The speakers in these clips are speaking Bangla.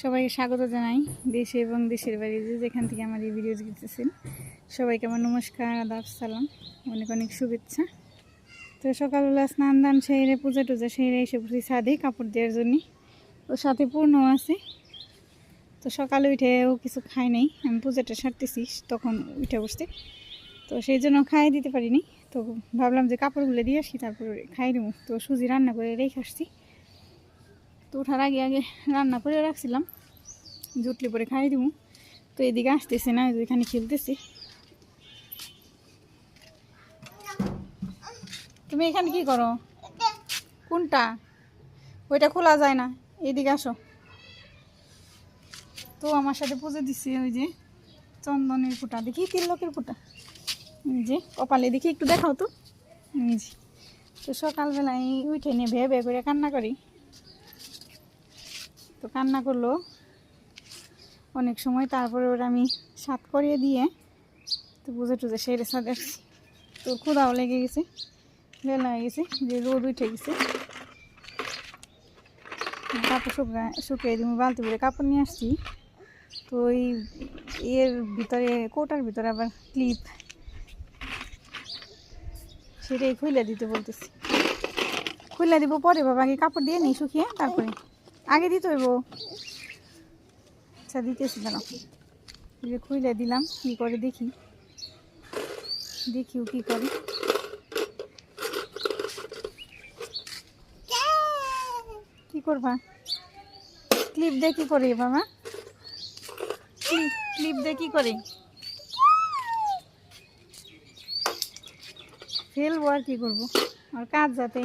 সবাইকে স্বাগত জানাই দেশে এবং দেশের বাইরে যেখান থেকে আমার এই ভিডিও দেখতেছেন। সবাইকে আমার নমস্কার, আদাব, সালাম, অনেক অনেক শুভেচ্ছা। তো সকালবেলা স্নান দান সেরে পূজা টুজা সেরে এসে পড়ছি ছাদে কাপড় দেওয়ার জন্য। ওর সাথে পূর্ণ আছে। তো সকালে উঠে ও কিছু খায় নাই, আমি পূজাটা সারতেছি তখন উঠে বসতে, তো সেই জন্য খাইয়ে দিতে পারিনি। তো ভাবলাম যে কাপড়গুলো দিয়ে আসি তারপরে খাই দেবো। তো সুজি রান্না করে রেখে আসছি। তো ওঠার আগে আগে রান্না করে রাখছিলাম, জুটলি পরে খাই দিব। তো এদিকে আসতেছে না, এখানে খেলতেছি। তুমি এখানে কি করো? কোনটা? ওইটা খোলা যায় না, এদিকে আসো। তো আমার সাথে পুজো দিচ্ছে ওই যে চন্দনের ফোঁটা, দেখি তিলকের ফোঁটা, এই যে কপালে দেখি একটু দেখাও তো। এই যে তো সকালবেলায় উঠে নিয়ে ভেবে করে কান্না করি। তো কান্না করলো অনেক সময়, তারপরে ওরা আমি সাত করিয়ে দিয়ে তো পুজো টুজো সেরে সাথে আসছি। তো ক্ষুধাও লেগে গেছে, বেলা হয়ে গেছে, যে রোদ উঠে গেছে। কাপড় শুকিয়ে দিই, বালতি করে কাপড় নিয়ে আসছি। তো ওই এর ভিতরে কোটার ভিতরে আবার ক্লিপ, সেটাই খুলে দিতে বলতেছি। খুলে দিব পরে বাবা, আগে কাপড় দিয়ে নিই শুকিয়ে, তারপরে আগে দিতে হইব। আচ্ছা দিতেছি কেন, খুলে দিলাম। কি করে দেখি, দেখিও কি করে। কি করবা? ক্লিপ দিয়ে কি করে বাবা? ক্লিপ দিয়ে কি করে ফেলবো? আর কি করবো, আর কাজ যাতে।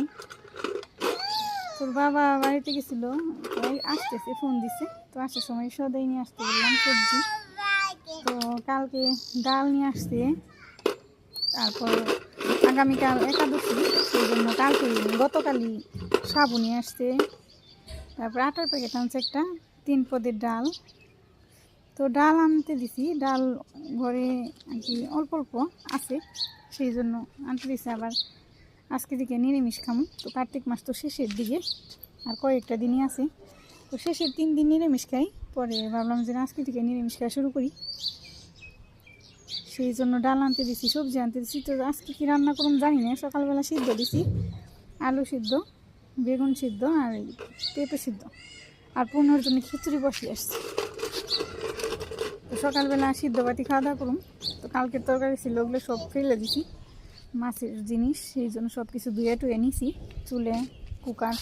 তোর বাবা বাড়িতে গেছিল, আসতেছে, ফোন দিছে। তো আসার সময় সদাই নিয়ে আসতে বললাম, সবজি। তো কালকে ডাল নিয়ে আসছে, তারপর আগামীকাল একাদশী, সেই জন্য কালকে গতকালই সাবু নিয়ে আসছে। তারপর আটার প্যাকেট আনছে একটা 3 পদের ডাল। তো ডাল আনতে দিছি, ডাল ঘরে আর কি অল্প অল্প আছে, সেই জন্য আনতে দিছি। আবার আজকে দিকে নিরামিষ খামো। তো কার্তিক মাস তো শেষের দিকে, আর কয়েকটা দিনই আছে। তো শেষের 3 দিন নিরামিষ খাই, পরে ভাবলাম যে আজকে থেকে নিরামিষ খাওয়া শুরু করি, সেই জন্য ডাল আনতে দিছি, সবজি আনতে দিছি। তো আজকে কী রান্না করুন জানি না। সকালবেলা সিদ্ধ দিছি, আলু সিদ্ধ, বেগুন সিদ্ধ, আর পেঁপে সিদ্ধ, আর পূর্ণর জন্য খিচুড়ি বসিয়ে আসছি। তো সকালবেলা সিদ্ধ বাটি খাওয়া দাওয়া করুন। তো কালকের তরকারি ছিল, ওগুলো সব ফেলে দিছি, মাছের জিনিস, সেই জন্য সব কিছু ধুয়ে টুয়ে নিছি, চুলে, কুকার,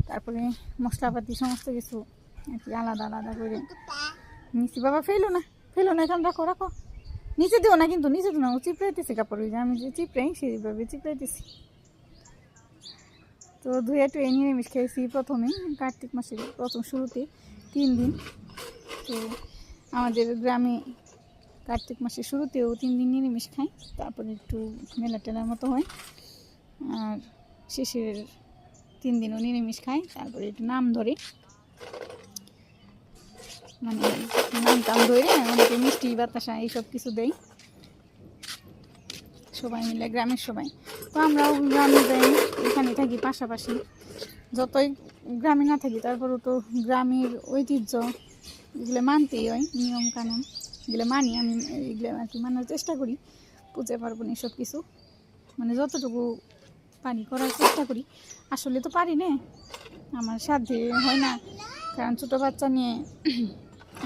তারপরে মশলাপাতি সমস্ত কিছু আর কি আলাদা আলাদা করে নিছি। বাবা ফেলো না, ফেলো না, এখানে রাখো রাখো, নিচে দিও না কিন্তু, নিচে দিও না, ও চিপড়াইতেছে কাপড়। ওই যে আমি যে চিপড়াই সেইভাবে চিপড়াইতেছি। তো ধুয়ে টুয়ে নিরামিষ খেয়েছি প্রথমে, কার্তিক মাসের প্রথম শুরুতে 3 দিন। তো আমাদের গ্রামে কার্তিক মাসের শুরুতেও 3 দিন নিরামিষ খাই, তারপরে একটু মেলা টেলার মতো হয়, আর শেষের 3 দিনও নিরামিষ খাই। তারপরে একটু নাম ধরে, মানে নাম টাম ধরে অনেকে মিষ্টি বাতাসা এইসব কিছু দেয় সবাই মিলে, গ্রামের সবাই। তো আমরাও গ্রামে যাই, এখানে থাকি পাশাপাশি, যতই গ্রামে না থাকি তারপরেও তো গ্রামের ঐতিহ্য এগুলো মানতেই হয়, নিয়ম কানুন এগুলো মানি। আমি এগুলো আর কি মানার চেষ্টা করি, পূজা পার্বণ এসব কিছু, মানে যতটুকু পারি করার চেষ্টা করি। আসলে তো পারি না, আমার সাধ্যে হয় না, কারণ ছোটো বাচ্চা নিয়ে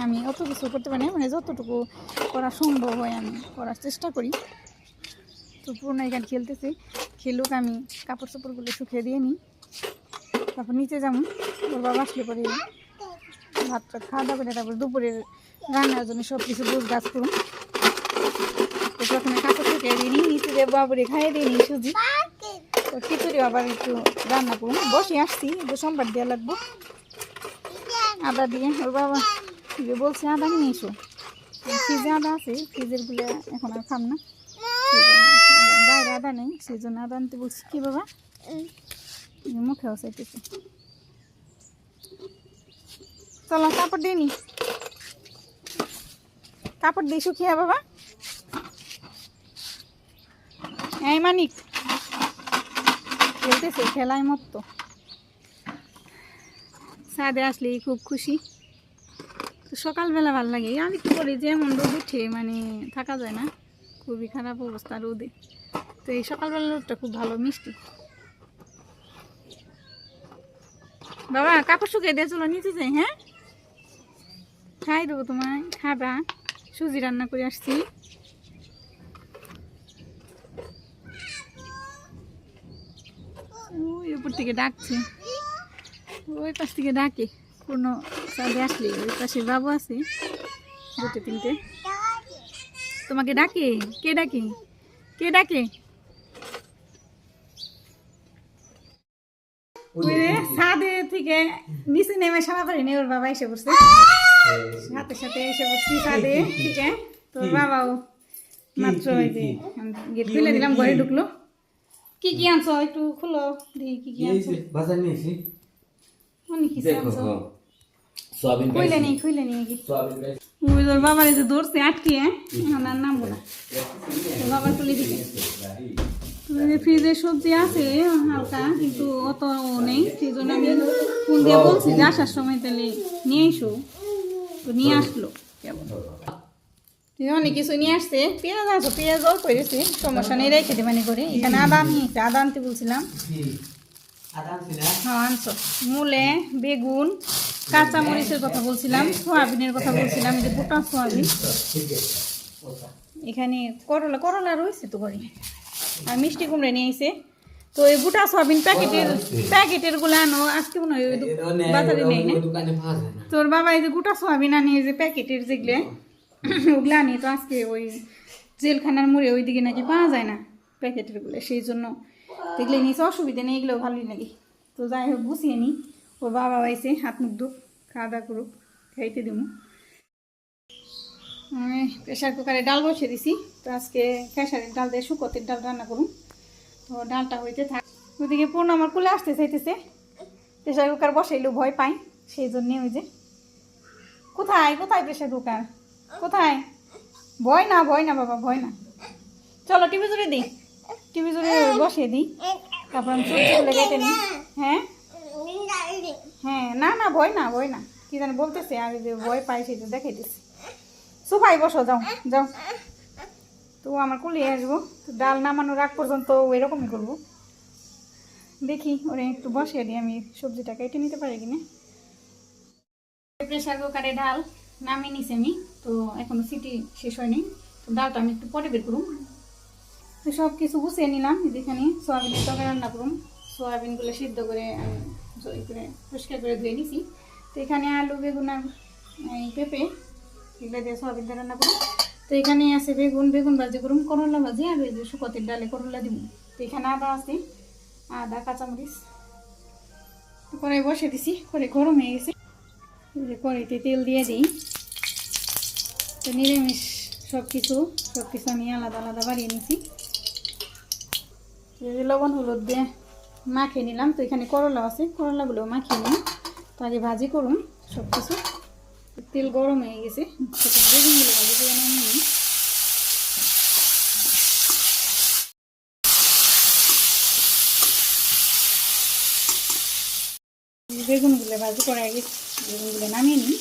আমি অত কিছু করতে পারি না। মানে যতটুকু করা সম্ভব হয় আমি করার চেষ্টা করি। তো পুরনো এখানে খেলতেছি, খেলুক, আমি কাপড় চোপড়গুলো শুকিয়ে দিয়ে নিই, তারপর নিচে যাবো। ওর বাবা আসলে পরে ভাত টাত খাওয়া দাওয়া করে তারপর দুপুরের রান্নার জন্য সব কিছু গোছ গাছ করুন। তো প্রথমে কাপড় শুকিয়ে দিয়ে নিই, নিচে দিয়ে বাবুরে খাইয়ে দিয়ে নিই সুজি। তো খিচুড়ি আবার একটু রান্না করুন, বসে আসছি, একটু সম্বার দেওয়া লাগবো আদা দিয়ে। ওর বাবা যে বলছে আদা নিয়ে এসো, ফ্রিজে আদা আছে, ফ্রিজেরগুলো এখন আর খাম না, সেই জন্য বাইরে আদা নেই, সেই জন্য আদা আনতে বলছি। কি বাবা মুখেও চাইতেছে, চলো কাপড় দিয়ে নি, কাপড় দিয়ে শুকিয়ে বাবা। এই মানিক খেলতেছে, খেলায় মতো। ছাদে আসলেই খুব খুশি, তো সকালবেলা ভালো লাগে। আমি কি করি যে এমন রোদ উঠে মানে থাকা যায় না, খুবই খারাপ অবস্থা রোদে। তো এই সকালবেলা রোদটা খুব ভালো মিষ্টি। বাবা কাপড় শুকিয়ে দিয়ে চলো নিচে যাই। হ্যাঁ খাই দেবো তোমায়, খাবা। সুজি রান্না করে আসছি। ওই উপর থেকে ডাকছে, ওই পাশ থেকে ডাকে। কোনো সাথে আসলে ওই পাশে বাবু আছে দুটো তিনটে, তোমাকে ডাকে। কে ডাকে? কে ডাকে? ছাদে থেকে নিচে নেমে সারা পারি নি, ওর বাবা এসে পড়ছে সাথে সাথে এসে পড়ছি ছাদে থেকে। তোর বাবাও মাত্র ওই যে গেট খুলে দিলাম, ঘরে ঢুকলো। কি কি আনছো একটু খুলো দেখি। কি কি আনছো? বাজার নিয়েছি, অনেক কিছু আনছো। সোয়াবিন খুলে নেই কি ওই তোর বাবার এই যে ধরছে আটকে, আর নামবো না। তোর বাবার তুলে দিকে ফ্রিজে সবজি আছে হালকা, কিন্তু অত নেই। সেই জন্য আমি ফোন দিয়ে বলছি যে আসার সময় তাহলে নিয়ে এসো। তো নিয়ে আসলো কেমন অনেক কিছু নিয়ে আসছে। পেঁয়াজ আছো, পেঁয়াজ অল্প করেছি, সমস্যা নেই, রেখে দেবানি করে। এখানে আদা নিয়েছে, আদা আনতে বলছিলাম। হ্যাঁ আনছো। মূলে, বেগুন, কাঁচামরিচের কথা বলছিলাম, সোয়াবিনের কথা বলছিলাম, যে গোটা সোয়াবিন। এখানে করলা রয়েছে তো করে, আর মিষ্টি কুমড়া নিয়ে এসে। তো এই গোটা সোয়াবিন প্যাকেটের গুলো আনো, আজকে মনে হয় বাজারে নেই না। তোর বাবা এই যে গোটা সোয়াবিন আনি, যে প্যাকেটের যেগুলো ওগুলো আনি। তো আজকে ওই জেলখানার মোড়ে ওইদিকে নাকি পাওয়া যায় না প্যাকেটের গুলো, সেই জন্য দেখলে নিয়েছে। অসুবিধা নেই, এগুলো ভালোই লাগে। তো যাই হোক গুছিয়ে নিই। ওর বাবা আইসে, হাত মুখ ধুক, খাওয়া দাওয়া করুক, খাইতে দিব। আমি প্রেশার কুকারে ডাল বসিয়ে দিছি। তো আজকে খেসারির ডাল দিয়ে শুকতের ডাল রান্না করুন। তো ডালটা হইতে থাক। ওইদিকে পূর্ণ আমার কুলে আসতে চাইতেছে, প্রেশার কুকার বসাইলেও ভয় পাই, সেই জন্যে। ওই যে কোথায় কোথায় প্রেশার কুকার কোথায়? ভয় না বাবা, ভয় না। চলো টিভি জুড়ে দিই, টিভি জুড়ে বসিয়ে দিই, তারপর আমি সবজিগুলো কেটে নিই। হ্যাঁ হ্যাঁ, না ভয় না কি জানি বলতেছে, আর যে ভয় পাই সেই জন্য দেখাইতেছি। সোফায় বসো, যাও যাও। তো আমার কুলিয়ে আসবো। তো ডাল নামানোর আগ পর্যন্ত এরকমই করবো। দেখি ওরে একটু বসিয়ে দিই, আমি সবজিটা কেটে নিতে পারি কিনা। প্রেশার কুকারে ডাল নামিয়ে নিছি আমি। তো এখনো সিটি শেষ হয়নি। তো ডালটা আমি একটু পরে বের করুন। তো সব কিছু গুছিয়ে নিলাম। যেখানে সোয়াবিনের তরকারি রান্না করুন, সোয়াবিনগুলো সিদ্ধ করে আমি করে পরিষ্কার করে ধুয়ে নিছি। তো এখানে আলু, বেগুন আর পেঁপে এগুলো দিয়ে সোয়াবিনটা রান্না করুন। তো এখানে আছে বেগুন ভাজি করুন, করলা ভাজি, আর ওই যে শুকতের ডালে করলা দিব। তো এখানে আদা আছে, আদা, কাঁচামরিচ। তো কড়াই বসে দিছি, করে গরম হয়ে গেছে। কড়াইতে তেল দিয়ে দিই। তো নিরামিষ সব কিছু আমি আলাদা আলাদা বাড়িয়ে নিছি। লবণ হলুদ দিয়ে মাখিয়ে নিলাম। তো এখানে করলা আছে, করলাগুলো মাখিয়ে নিই। তো আগে ভাজি করুন সব কিছু। তেল গরম হয়ে গেছে, বেগুনগুলো ভাজি করে নামিয়ে নিই। বেগুনগুলো ভাজি করে আগে বেগুনগুলো নামিয়ে নিই।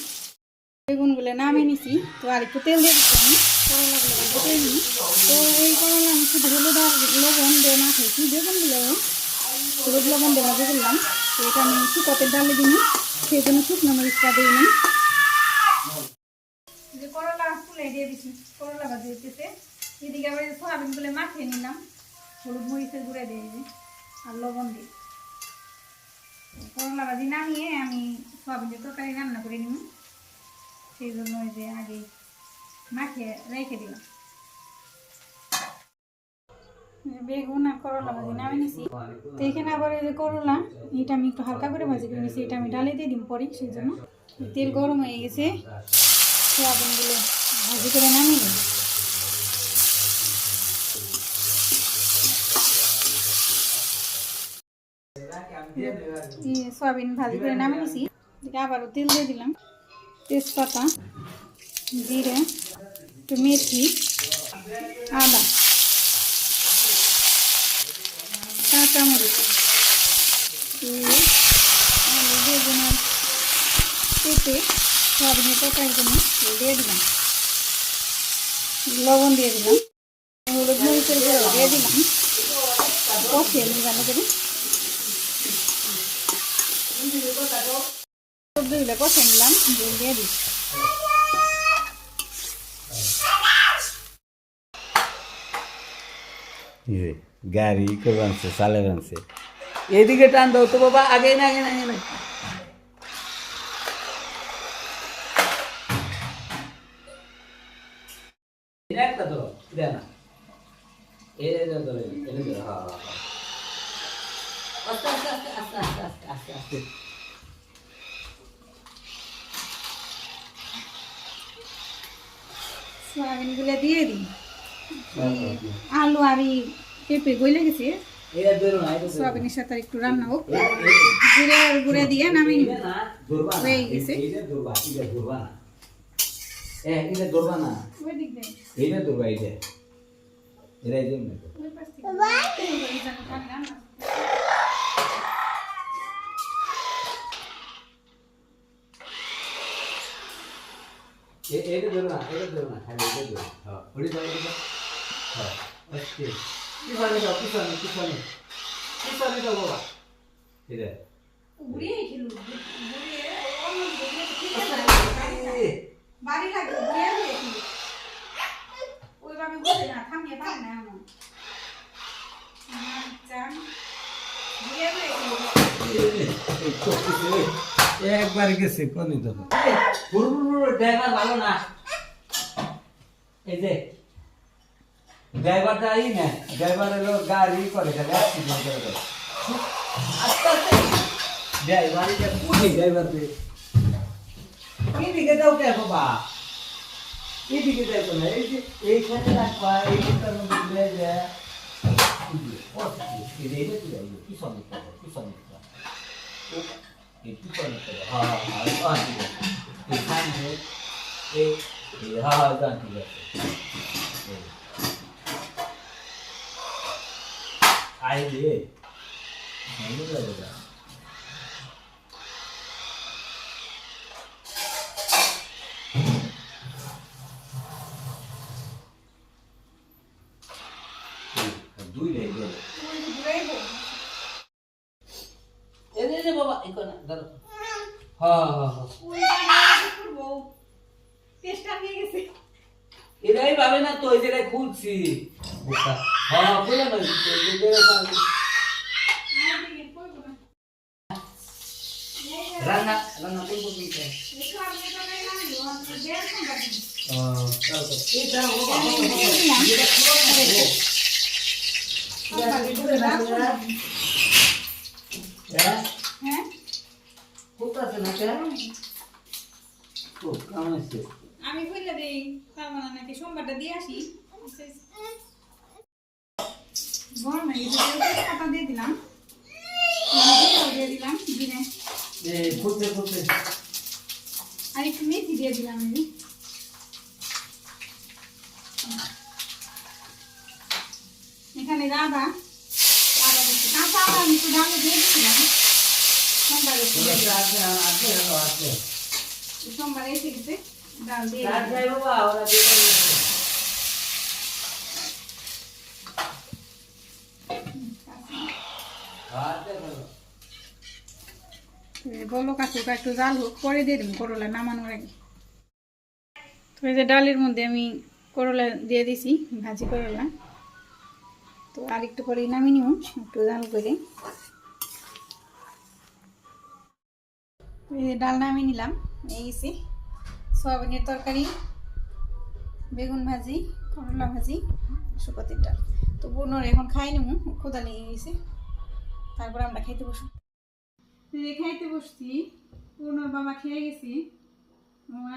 বেগুনগুলো নামিয়ে নিছি। তো আর একটু তেল দিয়ে দিচ্ছি আমি, করলাগুলো ভাজি করে নিই। তো এই করলা আমি শুধু হলুদ আর লবণ দিয়ে মাখিয়েছি, বেগুনগুলো হলুদ লবণ দিয়ে ভাজি করলাম। তো এটা আমি শুকতের ডালে দিই, সেই জন্য শুকনো মরিচটা দিয়ে নিই। যে করলা ফুলে দিয়ে দিচ্ছি, করলা ভাজি হচ্ছে। এদিকে আবার সোয়াবিনগুলো মাখিয়ে নিলাম, হলুদ মরিচের গুঁড়ে দিয়ে দিই আর লবণ দিই। করলা ভাজি নামিয়ে আমি সোয়াবিনের তরকারি রান্না করে নিব, সেই জন্য ওই যে আগে মাখিয়ে রেখে দিলাম। বেগুন আর করলা ভাজি নামিয়ে নিছি। তো এখানে আবার এই যে করলা, এটা আমি একটু হালকা করে ভাজি করে নিছি, এটা আমি ডালে দিয়ে দিম পরে। সেই জন্য তেল গরম হয়ে গেছে, সোয়াবিনগুলো ভাজি করে নামিয়ে নিই। সোয়াবিন ভাজি করে নামিয়ে নিছি। আবারও তেল দিয়ে দিলাম, তেজপাতা, জিরে, একটু মেথি, আদা, কাঁচামরিচ, আলু, বেগুন আর পেঁপে সয়াবিনের তরকারি জন্য দিয়ে দিলাম, লবণ দিয়ে দিলাম, হলুদ মরিচের গুঁড়ো দিয়ে দিলাম, কষিয়ে নিই ভালো করে। সবজিগুলো কষে নিলাম, দিয়ে দিই। গাড়ি করে আনছে চালে আনছে এইদিকে টান দাও তো বাবা, আগে না আগে না আগে না একটা তো দেয় না আস্তে আস্তে আস্তে আস্তে আস্তে আস্তে আস্তে আস্তে সয়াবিনগুলো দিয়ে দিই। আলু আর এই পেঁপে গলে গেছে, সয়াবিনের সাথে আর একটু রান্না হোক, জিরার গুঁড়া দিয়ে নামিয়ে নিব। হয়ে গেছে। ওই দিক দিয়ে, ওই পাশ থেকে। রান্না। ঘুরিয়ে খেলু, ঘুরিয়ে অন্য ঘুরিয়ে ঠিক আছে, বাড়ি লাগে ঘুরিয়ে খেলু। ওইভাবে ঘুরে না, থামিয়ে পারে না এমন। চান ঘুরিয়ে খেলু। একবার গেছে কোনি তো ড্রাইভার ভালো না, এই যে ড্রাইভারটা আই না, ড্রাইভার এলো গাড়ি করে খালি অ্যাক্সিডেন্ট করে দেয়। আস্তে আস্তে ড্রাইভারই যে কোনি ড্রাইভার দে এইদিকে যাও কে বাবা, এইদিকে যাইতো না, এই যে এইখানে রাখবা, এইটার মধ্যে দিলে যে কি সঙ্গে করবো, কি সঙ্গে itu kan ini bawa ikon dar এরাই ভাবে না তো, এই জায়গায় খুলছি খুলে না রান্না রান্না করবো হ্যাঁ কোথাছে না কেন কেমন আছে আমি বললে দেই পারবো না নাকি, সোমবারটা দিয়ে আসি। গরম হয়ে গেছে, তেজপাতা দিয়ে দিলাম, দিয়ে দিলাম জিরে, ফুটতে ফুটতে আর একটু মেথি দিয়ে দিলাম। আমি এখানে আদা দিচ্ছি, কাঁচা আদা আমি একটু ডালে দিয়ে দিচ্ছিলাম। সোমবার এসে গেছে, ডাল দিয়ে বলো কাছে একটু জাল হোক, পরে দিয়ে দিন করলা নামানোর আগে। তো এই যে ডালের মধ্যে আমি করলা দিয়ে দিছি, ভাজি করলা। তো আর একটু পরে নামিয়ে নিব, একটু জাল করে। এই যে ডাল নামিয়ে নিলাম, এই গেছে সয়াবিনের তরকারি, বেগুন ভাজি, করলা ভাজি, শুকতির ডাল। তো বোনর এখন খাই নেবো, ক্ষুধা লেগে গেছে, তারপর আমরা খাইতে বসবো। খাইতে বসছি, বোনর বাবা খেয়ে গেছি,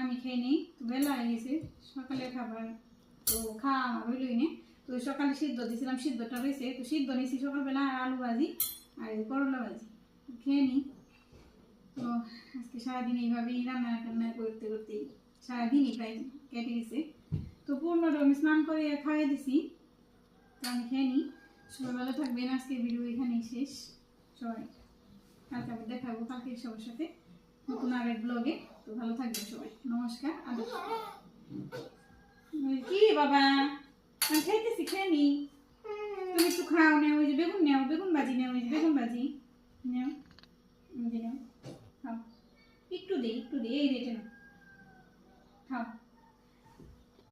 আমি খাই নি, তো বেলা হয়ে গেছে, সকালে খাবার তো খাওয়া আমার হইলই না। তো সকালে সিদ্ধ দিয়েছিলাম, সিদ্ধটা রয়েছে, তো সিদ্ধ নিয়েছি সকালবেলা, আর আলু ভাজি আর করলা ভাজি খেয়ে নিই। তো আজকে সারাদিন এইভাবেই রান্না টান্না করতে করতে সারাদিনই প্রায় কেটে গেছে। তো পূর্ণটা আমি স্নান করে খাইয়ে দিছি, তো আমি খেয়ে নিই। সবাই ভালো থাকবেন, আজকের ভিডিও এখানেই শেষ। সবাই কালকে আবার দেখাবো কালকে সবার সাথে নতুন আরেক ব্লগে। তো ভালো থাকবেন সবাই, নমস্কার, আদর। কি বাবা, আমি খাইতেছি, খেয়ে নি। তুমি একটু খাও, নেও ওই যে বেগুন, নেও বেগুন ভাজি, নেও ওই যে বেগুন ভাজি, নেও ওই যে নেও, খাও। একটু দে, এই রেটে নাও, খাও।